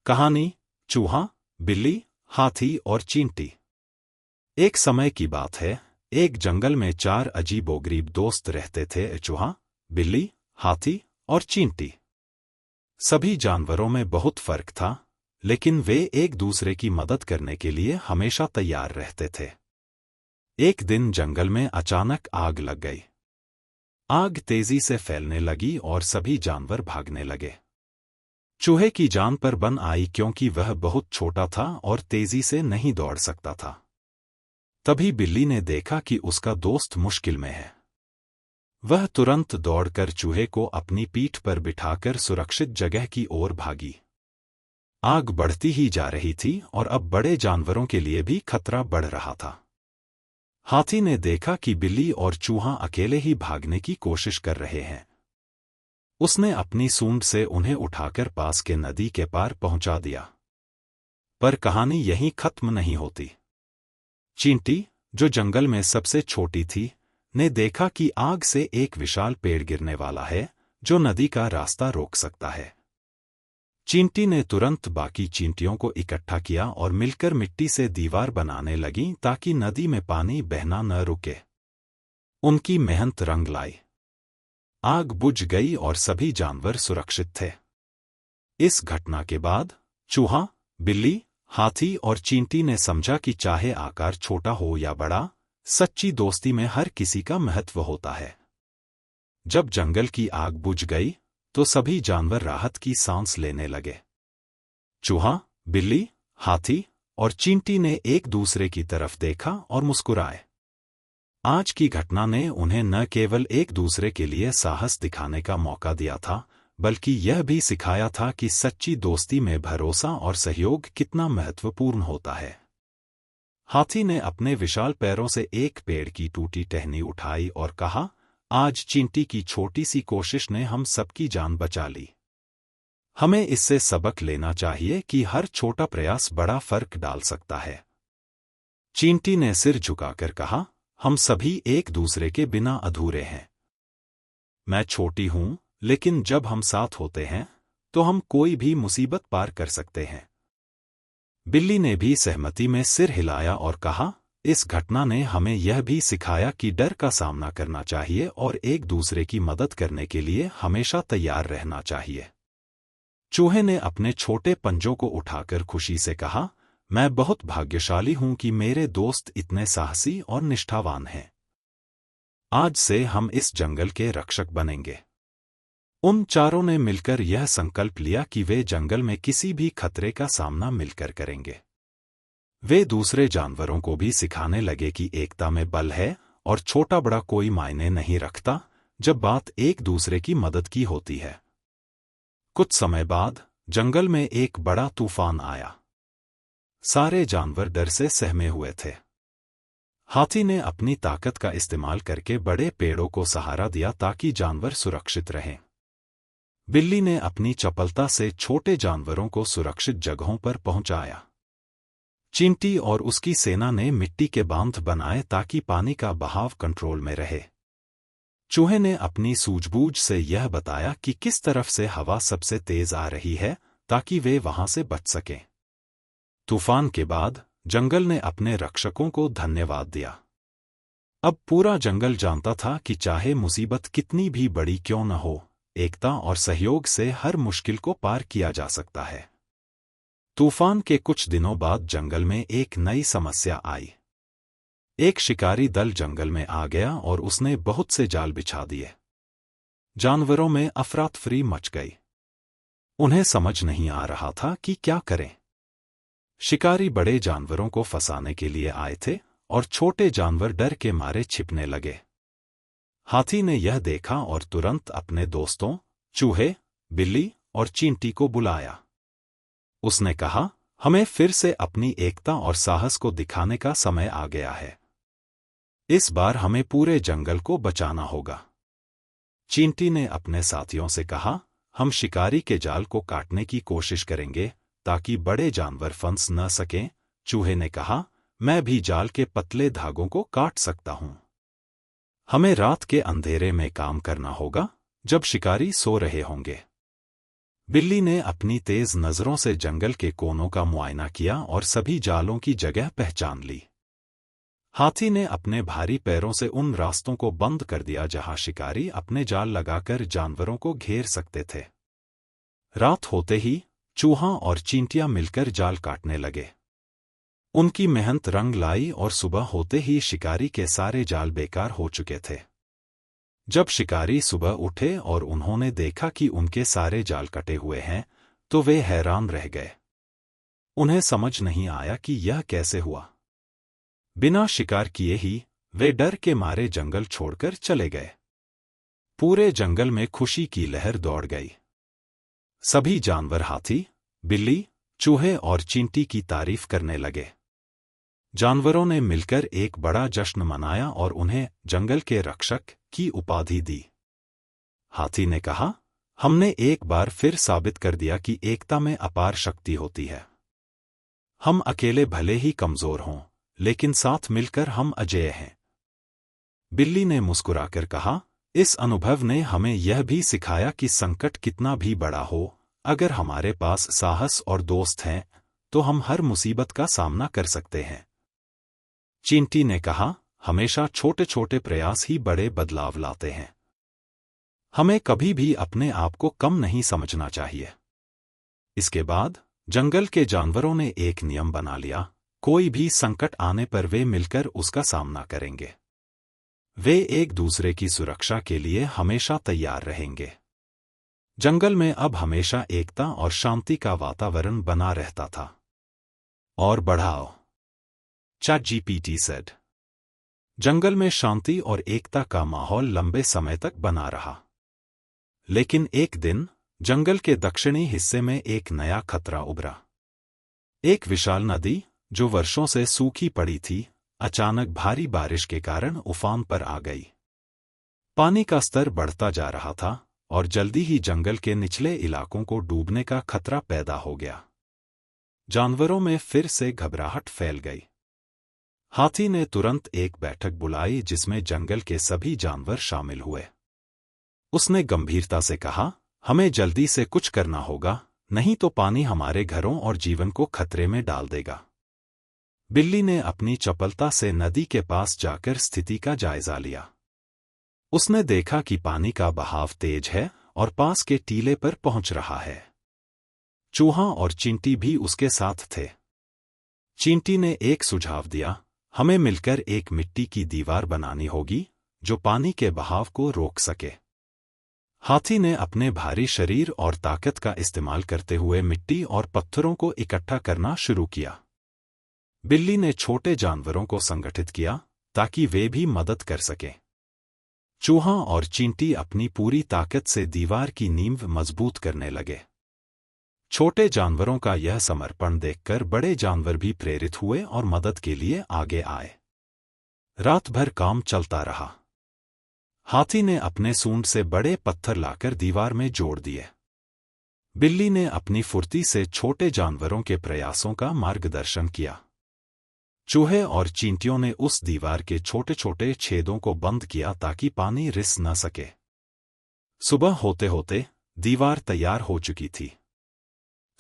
कहानी चूहा, बिल्ली, हाथी और चींटी। एक समय की बात है, एक जंगल में 4 अजीबोगरीब दोस्त रहते थे। चूहा, बिल्ली, हाथी और चींटी। सभी जानवरों में बहुत फर्क था, लेकिन वे एक दूसरे की मदद करने के लिए हमेशा तैयार रहते थे। एक दिन जंगल में अचानक आग लग गई। आग तेजी से फैलने लगी और सभी जानवर भागने लगे। चूहे की जान पर बन आई क्योंकि वह बहुत छोटा था और तेजी से नहीं दौड़ सकता था। तभी बिल्ली ने देखा कि उसका दोस्त मुश्किल में है। वह तुरंत दौड़कर चूहे को अपनी पीठ पर बिठाकर सुरक्षित जगह की ओर भागी। आग बढ़ती ही जा रही थी और अब बड़े जानवरों के लिए भी खतरा बढ़ रहा था। हाथी ने देखा कि बिल्ली और चूहा अकेले ही भागने की कोशिश कर रहे हैं। उसने अपनी सूंड से उन्हें उठाकर पास के नदी के पार पहुंचा दिया। पर कहानी यहीं खत्म नहीं होती। चींटी, जो जंगल में सबसे छोटी थी, ने देखा कि आग से एक विशाल पेड़ गिरने वाला है जो नदी का रास्ता रोक सकता है। चींटी ने तुरंत बाकी चींटियों को इकट्ठा किया और मिलकर मिट्टी से दीवार बनाने लगी ताकि नदी में पानी बहना न रुके। उनकी मेहनत रंग लाई। आग बुझ गई और सभी जानवर सुरक्षित थे। इस घटना के बाद चूहा, बिल्ली, हाथी और चींटी ने समझा कि चाहे आकार छोटा हो या बड़ा, सच्ची दोस्ती में हर किसी का महत्व होता है। जब जंगल की आग बुझ गई, तो सभी जानवर राहत की सांस लेने लगे। चूहा, बिल्ली, हाथी और चींटी ने एक दूसरे की तरफ देखा और मुस्कुराए। आज की घटना ने उन्हें न केवल एक दूसरे के लिए साहस दिखाने का मौका दिया था, बल्कि यह भी सिखाया था कि सच्ची दोस्ती में भरोसा और सहयोग कितना महत्वपूर्ण होता है। हाथी ने अपने विशाल पैरों से एक पेड़ की टूटी टहनी उठाई और कहा, आज चींटी की छोटी सी कोशिश ने हम सबकी जान बचा ली। हमें इससे सबक लेना चाहिए कि हर छोटा प्रयास बड़ा फर्क डाल सकता है। चींटी ने सिर झुकाकर कहा, हम सभी एक दूसरे के बिना अधूरे हैं। मैं छोटी हूं, लेकिन जब हम साथ होते हैं, तो हम कोई भी मुसीबत पार कर सकते हैं। बिल्ली ने भी सहमति में सिर हिलाया और कहा, इस घटना ने हमें यह भी सिखाया कि डर का सामना करना चाहिए और एक दूसरे की मदद करने के लिए हमेशा तैयार रहना चाहिए। चूहे ने अपने छोटे पंजों को उठाकर खुशी से कहा, मैं बहुत भाग्यशाली हूं कि मेरे दोस्त इतने साहसी और निष्ठावान हैं। आज से हम इस जंगल के रक्षक बनेंगे। उन चारों ने मिलकर यह संकल्प लिया कि वे जंगल में किसी भी खतरे का सामना मिलकर करेंगे। वे दूसरे जानवरों को भी सिखाने लगे कि एकता में बल है और छोटा बड़ा कोई मायने नहीं रखता, जब बात एक दूसरे की मदद की होती है। कुछ समय बाद जंगल में एक बड़ा तूफान आया। सारे जानवर डर से सहमे हुए थे। हाथी ने अपनी ताकत का इस्तेमाल करके बड़े पेड़ों को सहारा दिया ताकि जानवर सुरक्षित रहें। बिल्ली ने अपनी चपलता से छोटे जानवरों को सुरक्षित जगहों पर पहुंचाया। चींटी और उसकी सेना ने मिट्टी के बांध बनाए ताकि पानी का बहाव कंट्रोल में रहे। चूहे ने अपनी सूझबूझ से यह बताया कि किस तरफ से हवा सबसे तेज आ रही है ताकि वे वहां से बच सकें। तूफान के बाद जंगल ने अपने रक्षकों को धन्यवाद दिया। अब पूरा जंगल जानता था कि चाहे मुसीबत कितनी भी बड़ी क्यों न हो, एकता और सहयोग से हर मुश्किल को पार किया जा सकता है। तूफान के कुछ दिनों बाद जंगल में एक नई समस्या आई। एक शिकारी दल जंगल में आ गया और उसने बहुत से जाल बिछा दिए। जानवरों में अफरा-तफरी मच गई। उन्हें समझ नहीं आ रहा था कि क्या करें। शिकारी बड़े जानवरों को फंसाने के लिए आए थे और छोटे जानवर डर के मारे छिपने लगे। हाथी ने यह देखा और तुरंत अपने दोस्तों चूहे, बिल्ली और चींटी को बुलाया। उसने कहा, हमें फिर से अपनी एकता और साहस को दिखाने का समय आ गया है। इस बार हमें पूरे जंगल को बचाना होगा। चींटी ने अपने साथियों से कहा, हम शिकारी के जाल को काटने की कोशिश करेंगे ताकि बड़े जानवर फंस न सकें। चूहे ने कहा, मैं भी जाल के पतले धागों को काट सकता हूं। हमें रात के अंधेरे में काम करना होगा, जब शिकारी सो रहे होंगे। बिल्ली ने अपनी तेज नजरों से जंगल के कोनों का मुआयना किया और सभी जालों की जगह पहचान ली। हाथी ने अपने भारी पैरों से उन रास्तों को बंद कर दिया जहां शिकारी अपने जाल लगाकर जानवरों को घेर सकते थे। रात होते ही चूहा और चींटियां मिलकर जाल काटने लगे। उनकी मेहनत रंग लाई और सुबह होते ही शिकारी के सारे जाल बेकार हो चुके थे। जब शिकारी सुबह उठे और उन्होंने देखा कि उनके सारे जाल कटे हुए हैं, तो वे हैरान रह गए। उन्हें समझ नहीं आया कि यह कैसे हुआ। बिना शिकार किए ही वे डर के मारे जंगल छोड़कर चले गए। पूरे जंगल में खुशी की लहर दौड़ गई। सभी जानवर हाथी, बिल्ली, चूहे और चींटी की तारीफ करने लगे। जानवरों ने मिलकर एक बड़ा जश्न मनाया और उन्हें जंगल के रक्षक की उपाधि दी। हाथी ने कहा, हमने एक बार फिर साबित कर दिया कि एकता में अपार शक्ति होती है। हम अकेले भले ही कमजोर हों, लेकिन साथ मिलकर हम अजेय हैं। बिल्ली ने मुस्कुराकर कहा, इस अनुभव ने हमें यह भी सिखाया कि संकट कितना भी बड़ा हो, अगर हमारे पास साहस और दोस्त हैं, तो हम हर मुसीबत का सामना कर सकते हैं। चींटी ने कहा, हमेशा छोटे छोटे प्रयास ही बड़े बदलाव लाते हैं। हमें कभी भी अपने आप को कम नहीं समझना चाहिए। इसके बाद जंगल के जानवरों ने एक नियम बना लिया, कोई भी संकट आने पर वे मिलकर उसका सामना करेंगे। वे एक दूसरे की सुरक्षा के लिए हमेशा तैयार रहेंगे। जंगल में अब हमेशा एकता और शांति का वातावरण बना रहता था। और बढ़ाओ। ChatGPT said, जंगल में शांति और एकता का माहौल लंबे समय तक बना रहा। लेकिन एक दिन जंगल के दक्षिणी हिस्से में एक नया खतरा उभरा। एक विशाल नदी, जो वर्षों से सूखी पड़ी थी, अचानक भारी बारिश के कारण उफान पर आ गई। पानी का स्तर बढ़ता जा रहा था और जल्दी ही जंगल के निचले इलाकों को डूबने का खतरा पैदा हो गया। जानवरों में फिर से घबराहट फैल गई। हाथी ने तुरंत एक बैठक बुलाई जिसमें जंगल के सभी जानवर शामिल हुए। उसने गंभीरता से कहा, हमें जल्दी से कुछ करना होगा, नहीं तो पानी हमारे घरों और जीवन को खतरे में डाल देगा। बिल्ली ने अपनी चपलता से नदी के पास जाकर स्थिति का जायजा लिया। उसने देखा कि पानी का बहाव तेज है और पास के टीले पर पहुंच रहा है। चूहा और चींटी भी उसके साथ थे। चींटी ने एक सुझाव दिया, हमें मिलकर एक मिट्टी की दीवार बनानी होगी जो पानी के बहाव को रोक सके। हाथी ने अपने भारी शरीर और ताकत का इस्तेमाल करते हुए मिट्टी और पत्थरों को इकट्ठा करना शुरू किया। बिल्ली ने छोटे जानवरों को संगठित किया ताकि वे भी मदद कर सकें। चूहा और चींटी अपनी पूरी ताकत से दीवार की नींव मजबूत करने लगे। छोटे जानवरों का यह समर्पण देखकर बड़े जानवर भी प्रेरित हुए और मदद के लिए आगे आए। रात भर काम चलता रहा। हाथी ने अपने सूंड से बड़े पत्थर लाकर दीवार में जोड़ दिए। बिल्ली ने अपनी फुर्ती से छोटे जानवरों के प्रयासों का मार्गदर्शन किया। चूहे और चींटियों ने उस दीवार के छोटे छोटे छेदों को बंद किया ताकि पानी रिस न सके। सुबह होते होते दीवार तैयार हो चुकी थी।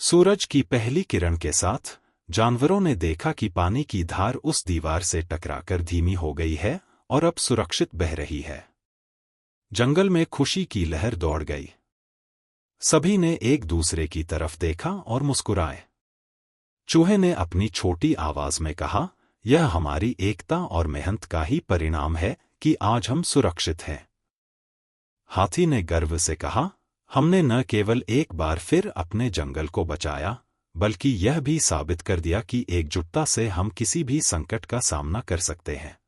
सूरज की पहली किरण के साथ जानवरों ने देखा कि पानी की धार उस दीवार से टकराकर धीमी हो गई है और अब सुरक्षित बह रही है। जंगल में खुशी की लहर दौड़ गई। सभी ने एक दूसरे की तरफ देखा और मुस्कुराए। चूहे ने अपनी छोटी आवाज में कहा, यह हमारी एकता और मेहनत का ही परिणाम है कि आज हम सुरक्षित हैं। हाथी ने गर्व से कहा, हमने न केवल एक बार फिर अपने जंगल को बचाया, बल्कि यह भी साबित कर दिया कि एकजुटता से हम किसी भी संकट का सामना कर सकते हैं।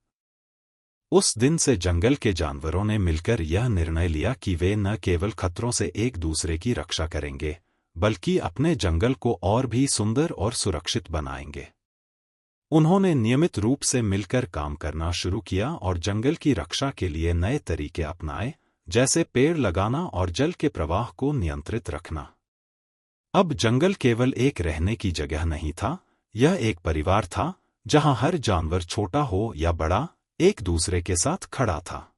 उस दिन से जंगल के जानवरों ने मिलकर यह निर्णय लिया कि वे न केवल खतरों से एक दूसरे की रक्षा करेंगे, बल्कि अपने जंगल को और भी सुंदर और सुरक्षित बनाएंगे। उन्होंने नियमित रूप से मिलकर काम करना शुरू किया और जंगल की रक्षा के लिए नए तरीके अपनाए, जैसे पेड़ लगाना और जल के प्रवाह को नियंत्रित रखना। अब जंगल केवल एक रहने की जगह नहीं था, यह एक परिवार था जहां हर जानवर छोटा हो या बड़ा एक दूसरे के साथ खड़ा था।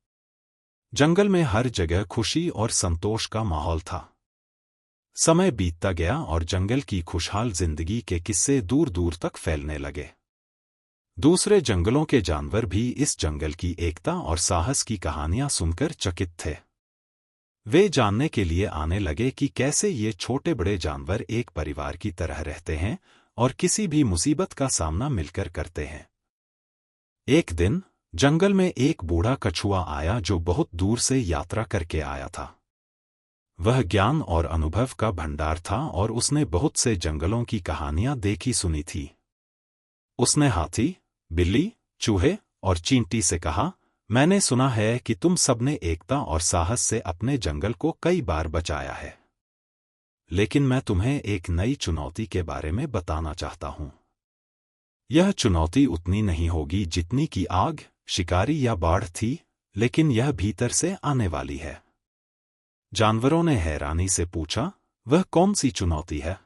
जंगल में हर जगह खुशी और संतोष का माहौल था। समय बीतता गया और जंगल की खुशहाल जिंदगी के किस्से दूर दूर तक फैलने लगे। दूसरे जंगलों के जानवर भी इस जंगल की एकता और साहस की कहानियां सुनकर चकित थे। वे जानने के लिए आने लगे कि कैसे ये छोटे बड़े जानवर एक परिवार की तरह रहते हैं और किसी भी मुसीबत का सामना मिलकर करते हैं। एक दिन जंगल में एक बूढ़ा कछुआ आया जो बहुत दूर से यात्रा करके आया था। वह ज्ञान और अनुभव का भंडार था और उसने बहुत से जंगलों की कहानियां देखी सुनी थी। उसने हाथी, बिल्ली, चूहे और चींटी से कहा, मैंने सुना है कि तुम सबने एकता और साहस से अपने जंगल को कई बार बचाया है। लेकिन मैं तुम्हें एक नई चुनौती के बारे में बताना चाहता हूं। यह चुनौती उतनी नहीं होगी जितनी कि आग, शिकारी या बाढ़ थी, लेकिन यह भीतर से आने वाली है। जानवरों ने हैरानी से पूछा, वह कौन सी चुनौती है?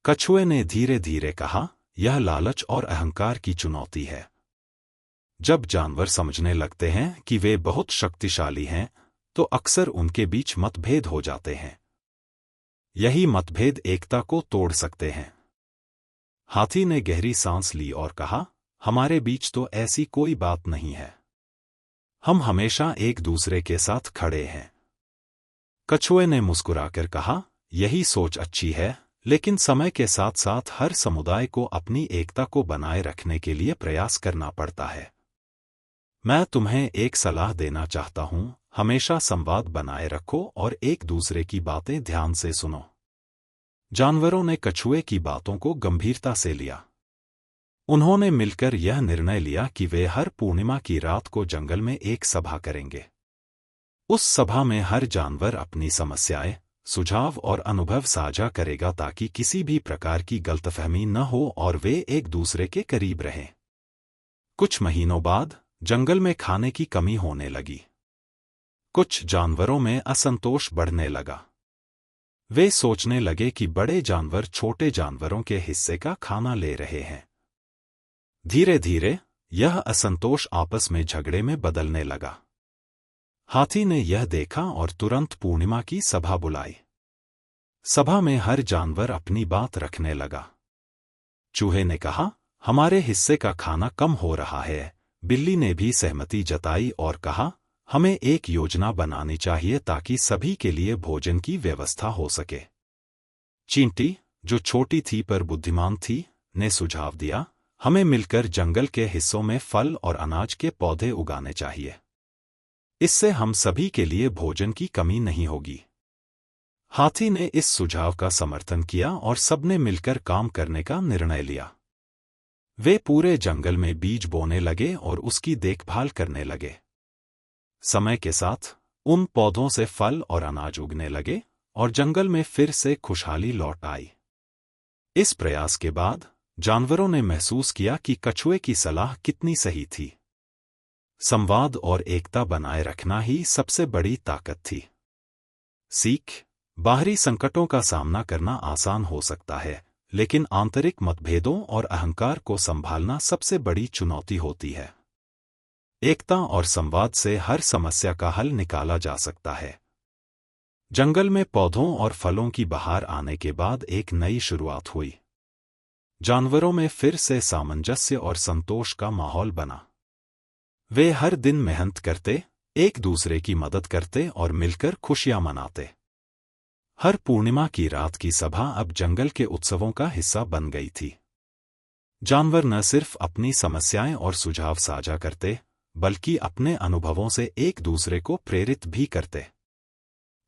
कछुए ने धीरे धीरे कहा, यह लालच और अहंकार की चुनौती है। जब जानवर समझने लगते हैं कि वे बहुत शक्तिशाली हैं, तो अक्सर उनके बीच मतभेद हो जाते हैं। यही मतभेद एकता को तोड़ सकते हैं। हाथी ने गहरी सांस ली और कहा, हमारे बीच तो ऐसी कोई बात नहीं है। हम हमेशा एक दूसरे के साथ खड़े हैं। कछुए ने मुस्कुराकर कहा, यही सोच अच्छी है, लेकिन समय के साथ साथ हर समुदाय को अपनी एकता को बनाए रखने के लिए प्रयास करना पड़ता है। मैं तुम्हें एक सलाह देना चाहता हूं, हमेशा संवाद बनाए रखो और एक दूसरे की बातें ध्यान से सुनो। जानवरों ने कछुए की बातों को गंभीरता से लिया। उन्होंने मिलकर यह निर्णय लिया कि वे हर पूर्णिमा की रात को जंगल में एक सभा करेंगे। उस सभा में हर जानवर अपनी समस्याएं, सुझाव और अनुभव साझा करेगा ताकि किसी भी प्रकार की गलतफहमी न हो और वे एक दूसरे के करीब रहें। कुछ महीनों बाद जंगल में खाने की कमी होने लगी। कुछ जानवरों में असंतोष बढ़ने लगा। वे सोचने लगे कि बड़े जानवर छोटे जानवरों के हिस्से का खाना ले रहे हैं। धीरे धीरे यह असंतोष आपस में झगड़े में बदलने लगा। हाथी ने यह देखा और तुरंत पूर्णिमा की सभा बुलाई। सभा में हर जानवर अपनी बात रखने लगा। चूहे ने कहा, हमारे हिस्से का खाना कम हो रहा है। बिल्ली ने भी सहमति जताई और कहा, हमें एक योजना बनानी चाहिए ताकि सभी के लिए भोजन की व्यवस्था हो सके। चींटी, जो छोटी थी पर बुद्धिमान थी, ने सुझाव दिया, हमें मिलकर जंगल के हिस्सों में फल और अनाज के पौधे उगाने चाहिए। इससे हम सभी के लिए भोजन की कमी नहीं होगी। हाथी ने इस सुझाव का समर्थन किया और सबने मिलकर काम करने का निर्णय लिया। वे पूरे जंगल में बीज बोने लगे और उसकी देखभाल करने लगे। समय के साथ उन पौधों से फल और अनाज उगने लगे और जंगल में फिर से खुशहाली लौट आई। इस प्रयास के बाद जानवरों ने महसूस किया कि कछुए की सलाह कितनी सही थी। संवाद और एकता बनाए रखना ही सबसे बड़ी ताकत थी। सीख, बाहरी संकटों का सामना करना आसान हो सकता है, लेकिन आंतरिक मतभेदों और अहंकार को संभालना सबसे बड़ी चुनौती होती है। एकता और संवाद से हर समस्या का हल निकाला जा सकता है। जंगल में पौधों और फलों की बहार आने के बाद एक नई शुरुआत हुई। जानवरों में फिर से सामंजस्य और संतोष का माहौल बना। वे हर दिन मेहनत करते, एक दूसरे की मदद करते और मिलकर खुशियां मनाते। हर पूर्णिमा की रात की सभा अब जंगल के उत्सवों का हिस्सा बन गई थी। जानवर न सिर्फ अपनी समस्याएं और सुझाव साझा करते, बल्कि अपने अनुभवों से एक दूसरे को प्रेरित भी करते।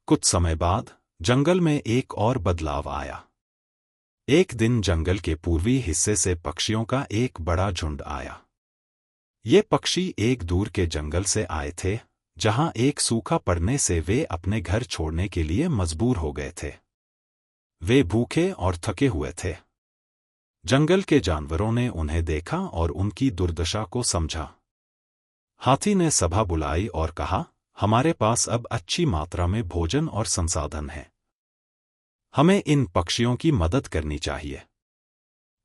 कुछ समय बाद जंगल में एक और बदलाव आया। एक दिन जंगल के पूर्वी हिस्से से पक्षियों का एक बड़ा झुंड आया। ये पक्षी एक दूर के जंगल से आए थे, जहां एक सूखा पड़ने से वे अपने घर छोड़ने के लिए मजबूर हो गए थे। वे भूखे और थके हुए थे। जंगल के जानवरों ने उन्हें देखा और उनकी दुर्दशा को समझा। हाथी ने सभा बुलाई और कहा, हमारे पास अब अच्छी मात्रा में भोजन और संसाधन है। हमें इन पक्षियों की मदद करनी चाहिए।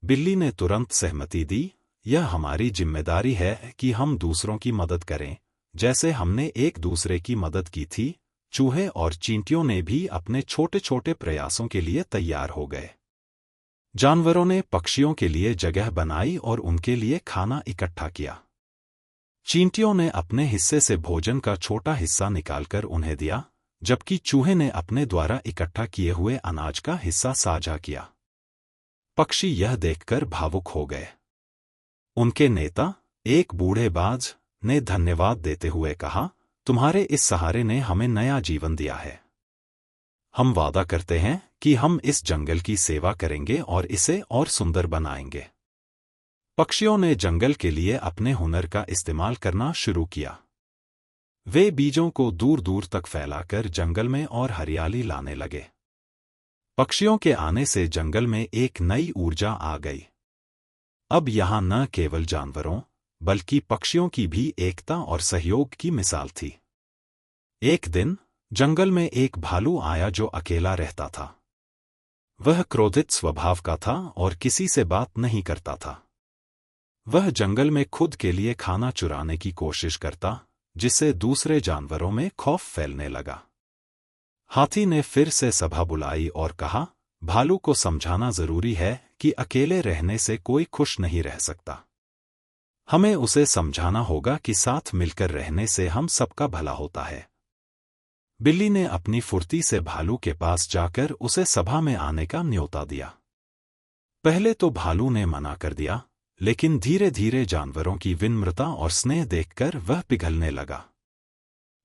बिल्ली ने तुरंत सहमति दी, यह हमारी जिम्मेदारी है कि हम दूसरों की मदद करें, जैसे हमने एक दूसरे की मदद की थी। चूहे और चींटियों ने भी अपने छोटे छोटे प्रयासों के लिए तैयार हो गए। जानवरों ने पक्षियों के लिए जगह बनाई और उनके लिए खाना इकट्ठा किया। चींटियों ने अपने हिस्से से भोजन का छोटा हिस्सा निकालकर उन्हें दिया, जबकि चूहे ने अपने द्वारा इकट्ठा किए हुए अनाज का हिस्सा साझा किया। पक्षी यह देखकर भावुक हो गए। उनके नेता, एक बूढ़े बाज, ने धन्यवाद देते हुए कहा, तुम्हारे इस सहारे ने हमें नया जीवन दिया है। हम वादा करते हैं कि हम इस जंगल की सेवा करेंगे और इसे और सुंदर बनाएंगे। पक्षियों ने जंगल के लिए अपने हुनर का इस्तेमाल करना शुरू किया। वे बीजों को दूर दूर तक फैलाकर जंगल में और हरियाली लाने लगे। पक्षियों के आने से जंगल में एक नई ऊर्जा आ गई। अब यहाँ न केवल जानवरों बल्कि पक्षियों की भी एकता और सहयोग की मिसाल थी। एक दिन जंगल में एक भालू आया जो अकेला रहता था। वह क्रोधित स्वभाव का था और किसी से बात नहीं करता था। वह जंगल में खुद के लिए खाना चुराने की कोशिश करता, जिससे दूसरे जानवरों में खौफ फैलने लगा। हाथी ने फिर से सभा बुलाई और कहा, भालू को समझाना जरूरी है कि अकेले रहने से कोई खुश नहीं रह सकता। हमें उसे समझाना होगा कि साथ मिलकर रहने से हम सबका भला होता है। बिल्ली ने अपनी फुर्ती से भालू के पास जाकर उसे सभा में आने का न्योता दिया। पहले तो भालू ने मना कर दिया, लेकिन धीरे धीरे जानवरों की विनम्रता और स्नेह देखकर वह पिघलने लगा।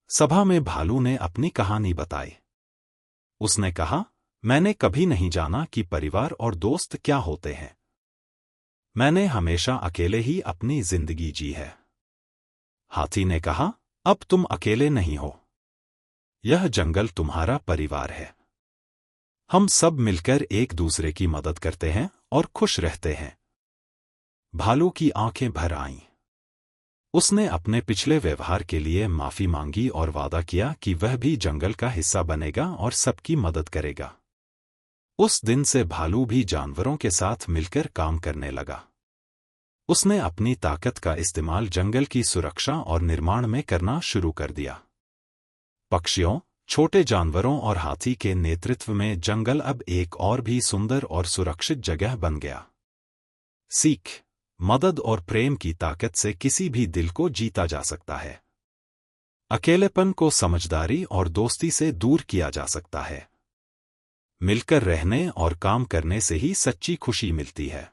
सभा में भालू ने अपनी कहानी बताई। उसने कहा, मैंने कभी नहीं जाना कि परिवार और दोस्त क्या होते हैं। मैंने हमेशा अकेले ही अपनी जिंदगी जी है। हाथी ने कहा, अब तुम अकेले नहीं हो। यह जंगल तुम्हारा परिवार है। हम सब मिलकर एक दूसरे की मदद करते हैं और खुश रहते हैं। भालू की आंखें भर आईं। उसने अपने पिछले व्यवहार के लिए माफी मांगी और वादा किया कि वह भी जंगल का हिस्सा बनेगा और सबकी मदद करेगा। उस दिन से भालू भी जानवरों के साथ मिलकर काम करने लगा। उसने अपनी ताकत का इस्तेमाल जंगल की सुरक्षा और निर्माण में करना शुरू कर दिया। पक्षियों, छोटे जानवरों और हाथी के नेतृत्व में जंगल अब एक और भी सुंदर और सुरक्षित जगह बन गया। सीख, मदद और प्रेम की ताकत से किसी भी दिल को जीता जा सकता है। अकेलेपन को समझदारी और दोस्ती से दूर किया जा सकता है। मिलकर रहने और काम करने से ही सच्ची खुशी मिलती है।